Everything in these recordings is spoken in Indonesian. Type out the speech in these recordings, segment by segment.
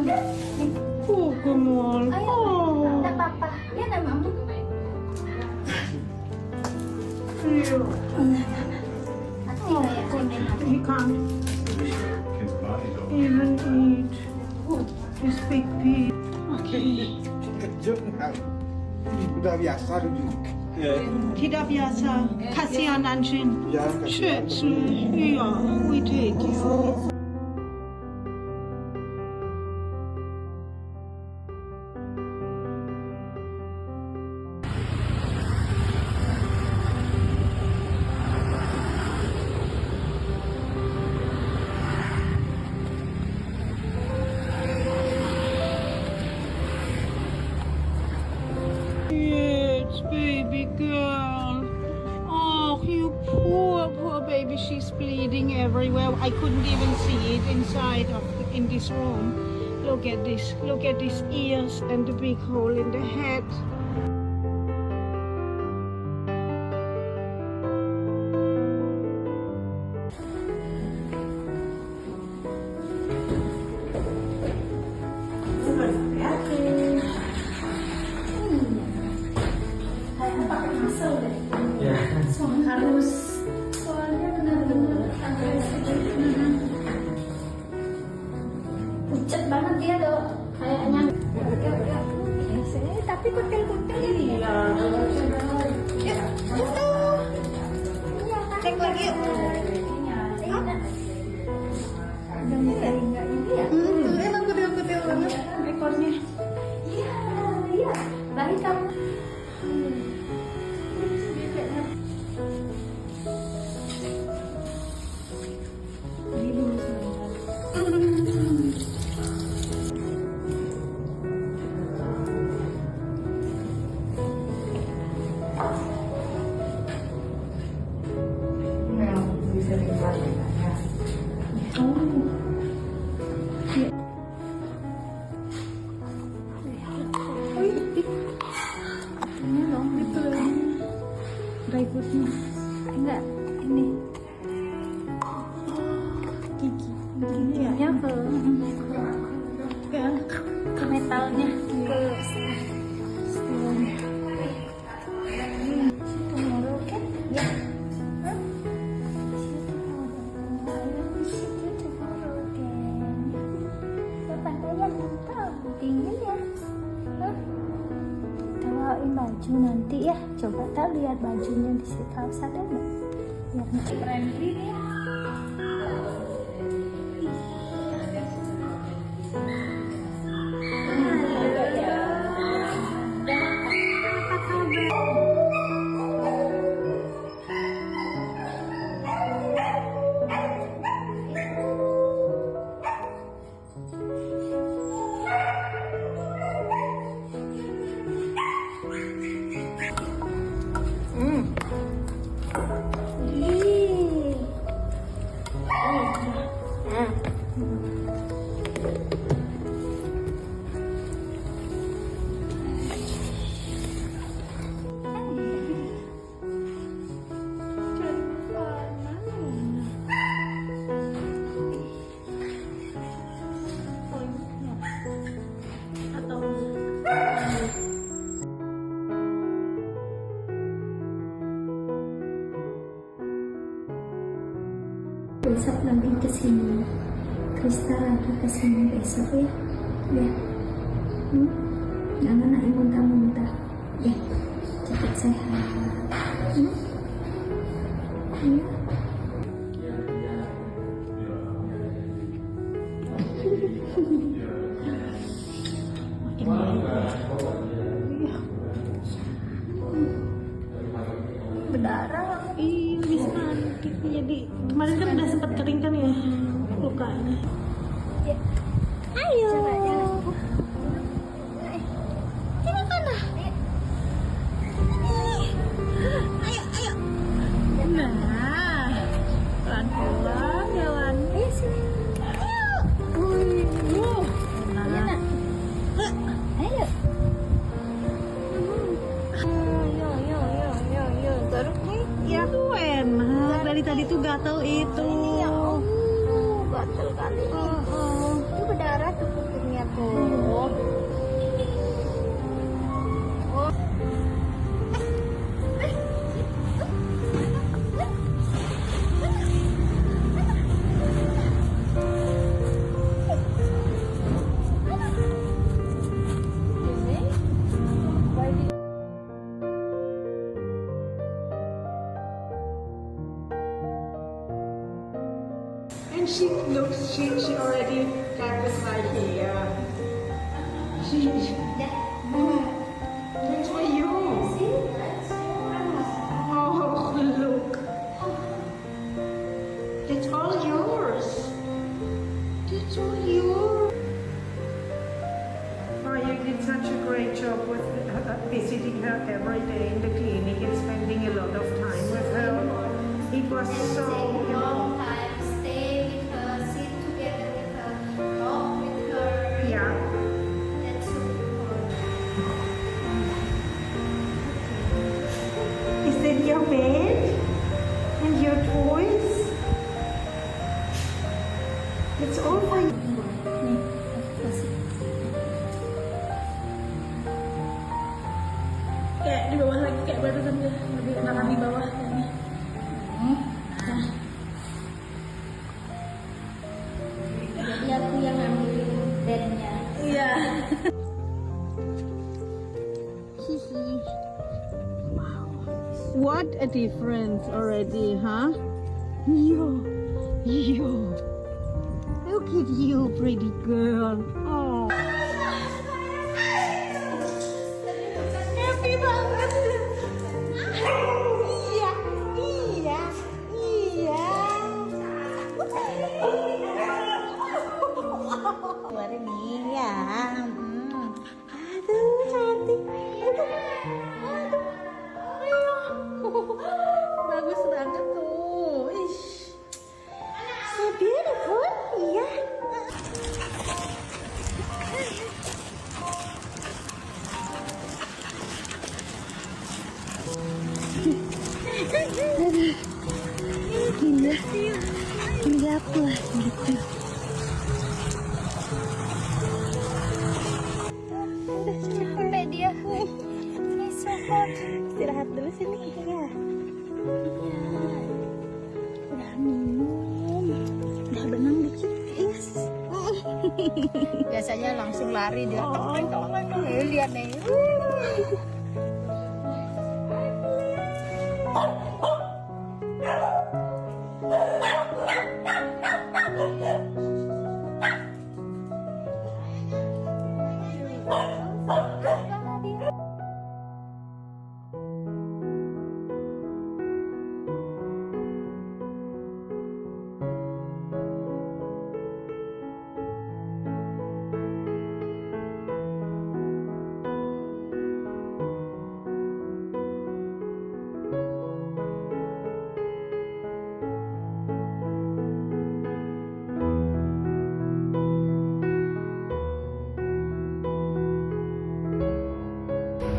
ambil. Nih. Oh, gemol. Ayo, Oh. tak apa-apa. Ya, nak mama. Iya. Hati nggak ya, sayang? He can't Kids' bodies over. even eat his big pea. Okay. Kejut kan. Udah biasa dulu. Tidak biasa. Kasihan anjing. Ya, Shit. Iya, we take you. Yes, baby girl. Oh, you poor baby. She's bleeding everywhere. I couldn't even see it in this room. Look at this. Look at these ears and the big hole in the head. Kayaknya pakai muscle deh. Harus. Soalnya benar-benar agresif. Pucat banget dia dok. Kayaknya. Tapi kutil-kutil ini. Iya. Ya, itu. Cek lagi yuk. Enggak ini ya. Emang kutil-kutil banget ekornya. Iya, iya. Baik kamu. Ini dong, itu Berikutnya enggak ini gigi. Giginya ya ya. ke metalnya ke tomorrow kan ya dingin ya. Kita bawain baju nanti ya. Coba tak lihat bajunya di situ harus ada nggak? Biar nanti friendly ya. Besok lagi kesini, Krista lagi kesini besok ya, ya. Jangan nak muntah-muntah, ya. Cepat sehat, ya. Berdarah. Ih, bisa jadi kemarin kan udah sempat kering kan ya lukanya. Ya. Ayo. Coba jangan. Jangan mana? Ayo, ayo. Nah, pelan-pelan jalan. Ayo sini. Ayo. Ayo Nah. nak. Ayo. Yo. Terus nih, ya tuh enak. Dari tadi tuh gatel itu. Ya Allah, gatel kali. Itu berdarah tuh kupingnya tuh. She looks, she already got with my hair. That's for you. Oh, look. It's all yours. It's all yours. Oh, you did such a great job with visiting her every day in the clinic and spending a lot of time with her. It was so, you know, time, stay with her, sit together with her, talk with her. yeah. That's so important. Is that your bed? And your toys? It's all for you. Nih, kasih. Kayak di bawah lagi kayak barusan dia lebih enakan di bawah kayaknya. Jadi aku yang ambilin bednya. Iya. What a difference already, huh? You. Look at you, pretty girl. Oh. Happy banget. Keluar ini ya. Aduh cantik. Bagus banget tuh. Ih. So beautiful. Iya. Gila aku lah gitu. Udah capek dia. He's so hot. Istirahat dulu sini ya. Udah minum. Udah benang dikit, guys. Biasanya langsung lari dia. Lihat nih.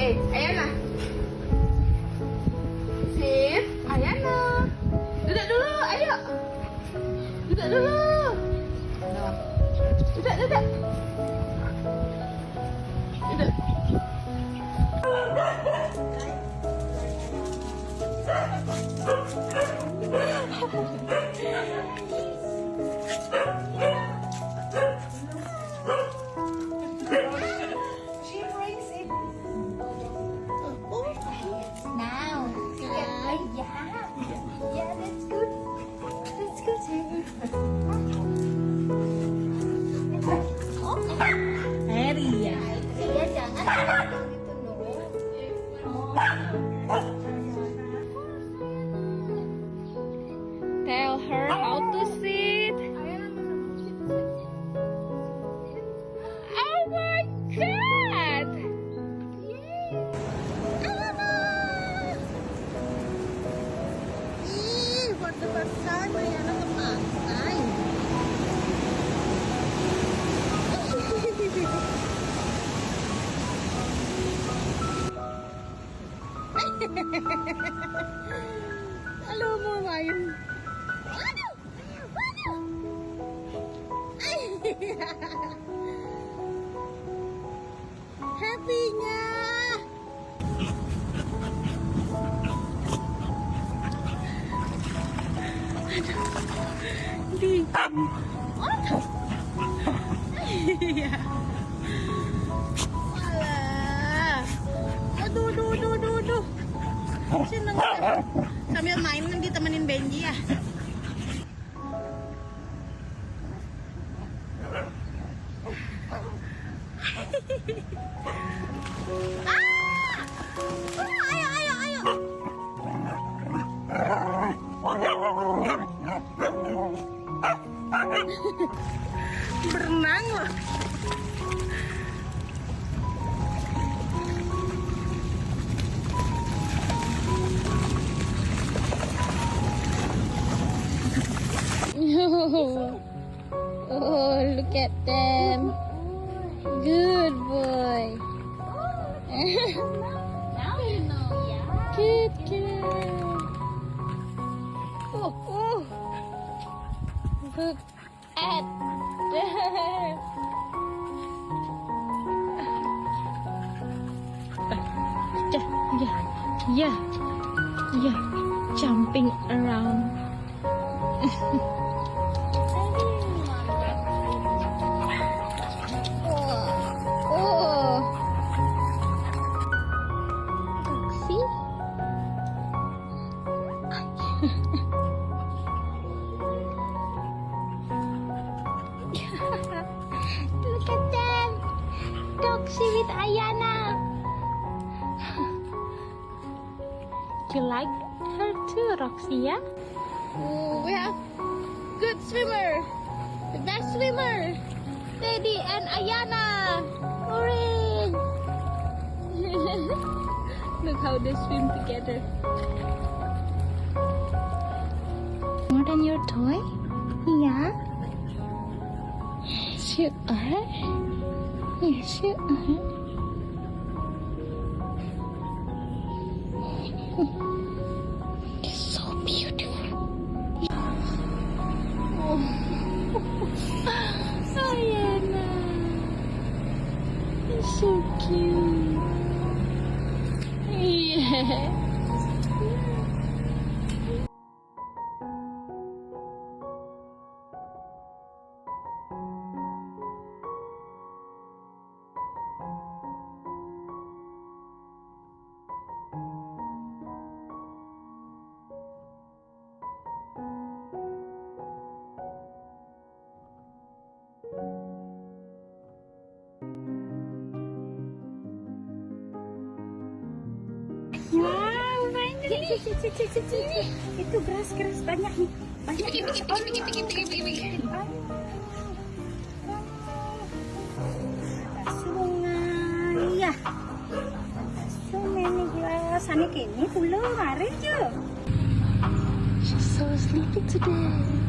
Ayana. Sip, Ayana. Duduk dulu, ayo. Duduk dulu. Duduk. Duduk. Now. Yeah, that's good. That's good. Harry ya. Ya jangan gitu dong. Tell her how to sit. Oh my god. For the first time, Ayana kepantai. Halo, mau main? Waduh, happy-nya. Di. Iya. Alah. Aduh. Seneng. Sambil main ditemenin Benji ya. Ayo, ayo, ayo. Berenang loh. Oh, look at them. Good boy. Now you know, yeah. Good girl. Oh. Look at them. Yeah. Jumping around. Oh. See? Look at them. Doxy with Ayana. You like her too, Roxy, yeah? Oh, we have good swimmer. The best swimmer. Teddy and Ayana. Hooray! Look how they swim together. More than your toy? Yeah? Yes, you are. Yes, you are. It's so beautiful. Oh. Ayana. It's so cute. Yeah. Wow, finally. Sini. Itu keras banyak nih. Banyak. Bikin. Sungai. Ya. Sungai nih sana kini pulau mari je. She's so sleepy today.